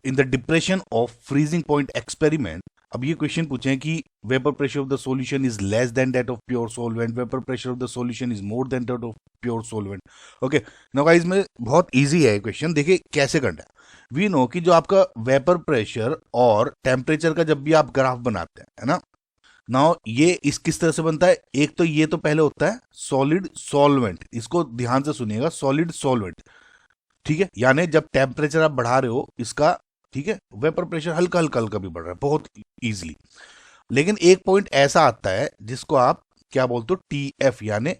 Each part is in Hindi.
In the depression of freezing point experiment, अब ये क्वेश्चन पूछे कि vapour pressure of the solution is less than that of pure solvent, vapour pressure of the solution is more than that of pure solvent. Okay, now guys में बहुत इजी है क्वेश्चन, देखिए कैसे करना है। वी नो कि जो आपका वेपर प्रेशर और टेम्परेचर का जब भी आप ग्राफ बनाते हैं, है ना, नाउ ये इस किस तरह से बनता है, एक तो ये तो पहले होता है सॉलिड सॉल्वेंट, इसको ध्यान से सुनिएगा, सॉलिड सॉल्वेंट, ठीक है, यानी जब टेम्परेचर आप बढ़ा रहे हो इसका, ठीक है, वेपर प्रेशर हल्का हल्का हल्का भी बढ़ रहा है बहुत इजीली। लेकिन एक पॉइंट ऐसा आता है जिसको आप क्या बोलते हो, TF यानी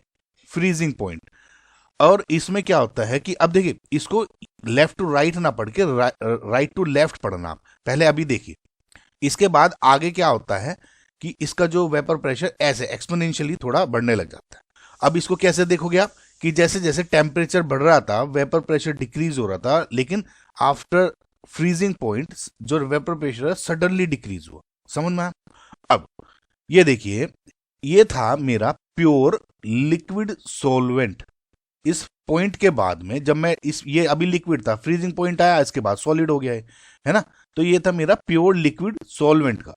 फ्रीजिंग पॉइंट। और इसमें क्या होता है कि अब देखिए इसको लेफ्ट टू राइट ना पढ़ के राइट टू लेफ्ट पढ़ना आप पहले, अभी देखिए इसके बाद आगे क्या होता है कि इसका जो वेपर प्रेशर ऐसे एक्सपोनेंशियली थोड़ा बढ़ने लग जाता है। अब इसको कैसे देखोगे आप कि जैसे जैसे टेम्परेचर बढ़ रहा था वेपर प्रेशर डिक्रीज हो रहा था, लेकिन आफ्टर फ्रीजिंग पॉइंट जो वेपर प्रेशर है सडनली डिक्रीज हुआ, समझ में आया? अब ये देखिए, ये था मेरा प्योर लिक्विड सॉल्वेंट। इस पॉइंट के बाद में जब मैं ये अभी लिक्विड था, फ्रीजिंग पॉइंट आया, इसके बाद सॉलिड हो गया है ना, तो ये था मेरा प्योर लिक्विड सॉल्वेंट का।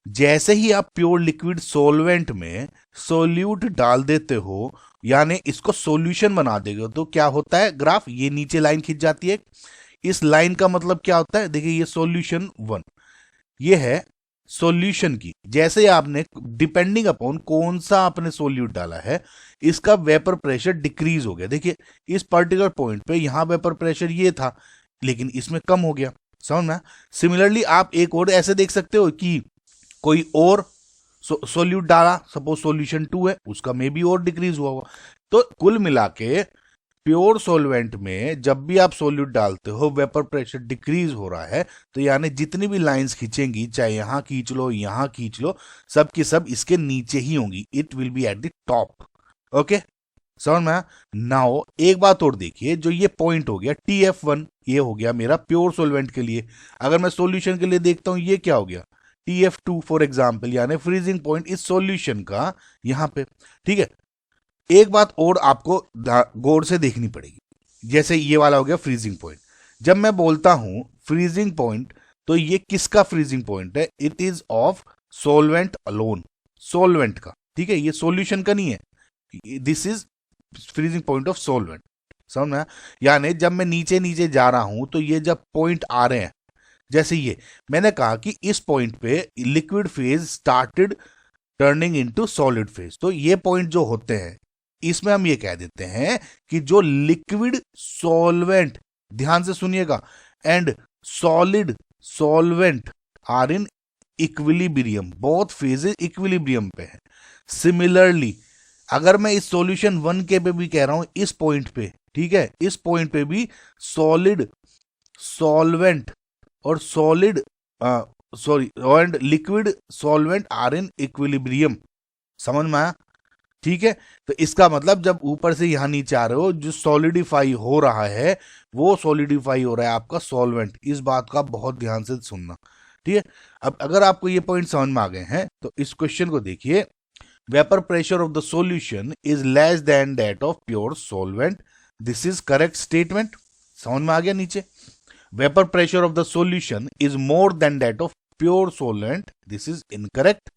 जैसे ही आप प्योर लिक्विड सॉल्वेंट में सोल्यूट डाल देते हो, यानी इसको सॉल्यूशन बना देगा, तो क्या होता है ग्राफ, ये नीचे लाइन खिंच जाती है। इस लाइन का मतलब क्या होता है, देखिए ये सॉल्यूशन 1, ये है सॉल्यूशन की। जैसे आपने डिपेंडिंग अपॉन कौन सा आपने सोल्यूट डाला है, इसका वेपर प्रेशर डिक्रीज हो गया। देखिए इस पर्टिकुलर पॉइंट पे यहां वेपर प्रेशर ये था, लेकिन इसमें कम हो गया, समझ में? सिमिलरली आप एक और ऐसे देख सकते हो कि कोई और सोल्यूट डाला, सपोज सॉल्यूशन 2 है, उसका मे बी और डिक्रीज हुआ होगा। तो कुल मिला के प्योर सॉल्वेंट में जब भी आप सोल्यूट डालते हो वेपर प्रेशर डिक्रीज हो रहा है, तो यानी जितनी भी लाइंस खींचेंगी, चाहे यहां खींच लो यहां खींच लो, सब की सब इसके नीचे ही होंगी, it will be at the top. Okay, समझ में? नाउ एक बात और देखिए, जो ये पॉइंट हो गया TF1, ये हो गया मेरा प्योर सॉल्वेंट के लिए। अगर मैं सॉल्यूशन के लिए देखता हूं, ये क्या हो गया, TF2 फॉर एग्जाम्पल, यानी फ्रीजिंग पॉइंट इस सॉल्यूशन का यहां पे, ठीक है। एक बात और आपको गौर से देखनी पड़ेगी, जैसे ये वाला हो गया फ्रीजिंग पॉइंट। जब मैं बोलता हूं फ्रीजिंग पॉइंट, तो ये किसका फ्रीजिंग पॉइंट है, it is of solvent alone, solvent का, ठीक है, ये सॉल्यूशन का नहीं है, this is freezing point of solvent, समझ में? यानी जब मैं नीचे नीचे जा रहा हूं, तो ये जब पॉइंट आ रहे हैं, जैसे ये मैंने कहा कि इस पॉइंट पे liquid phase started turning into solid phase, तो ये पॉइंट जो होते हैं इसमें हम ये कह देते हैं कि जो लिक्विड सॉल्वेंट, ध्यान से सुनिएगा, and solid solvent are in equilibrium, both phases equilibrium पे है। सिमिलरली अगर मैं इस सॉल्यूशन 1 के पे भी कह रहा हूं इस पॉइंट पे, ठीक है, इस पॉइंट पे भी सॉलिड सॉल्वेंट और solid sorry and liquid solvent are in equilibrium, समझ में आया? ठीक है, तो इसका मतलब जब ऊपर से यहां नीचे आ रहे हो, जो सॉलिडिफाई हो रहा है वो सॉलिडिफाई हो रहा है आपका सॉल्वेंट, इस बात का बहुत ध्यान से सुनना, ठीक है। अब अगर आपको ये पॉइंट समझ में आ गए हैं, तो इस क्वेश्चन को देखिए, vapour pressure of the solution is less than that of pure solvent, this is correct statement, समझ में आ गया नीचे? Vapour pressure of the solution is more than that of pure solvent, this is incorrect,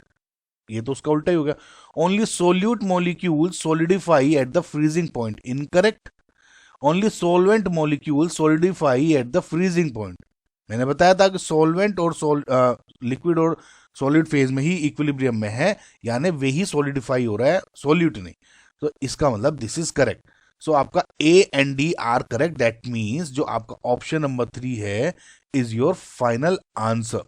ये तो उसका उल्टा ही हो गया। Only solute molecule solidify at the freezing point, incorrect. Only solvent molecule solidify at the freezing point, मैंने बताया था कि सॉल्वेंट और लिक्विड और सॉलिड फेज में ही इक्विलिब्रियम में है, यानी वे ही सॉलिडिफाई हो रहा है, सॉल्यूट नहीं, तो इसका मतलब दिस इज करेक्ट। सो आपका A and D are correct, that means जो आपका ऑप्शन नंबर 3 है इज योर फाइनल आंसर।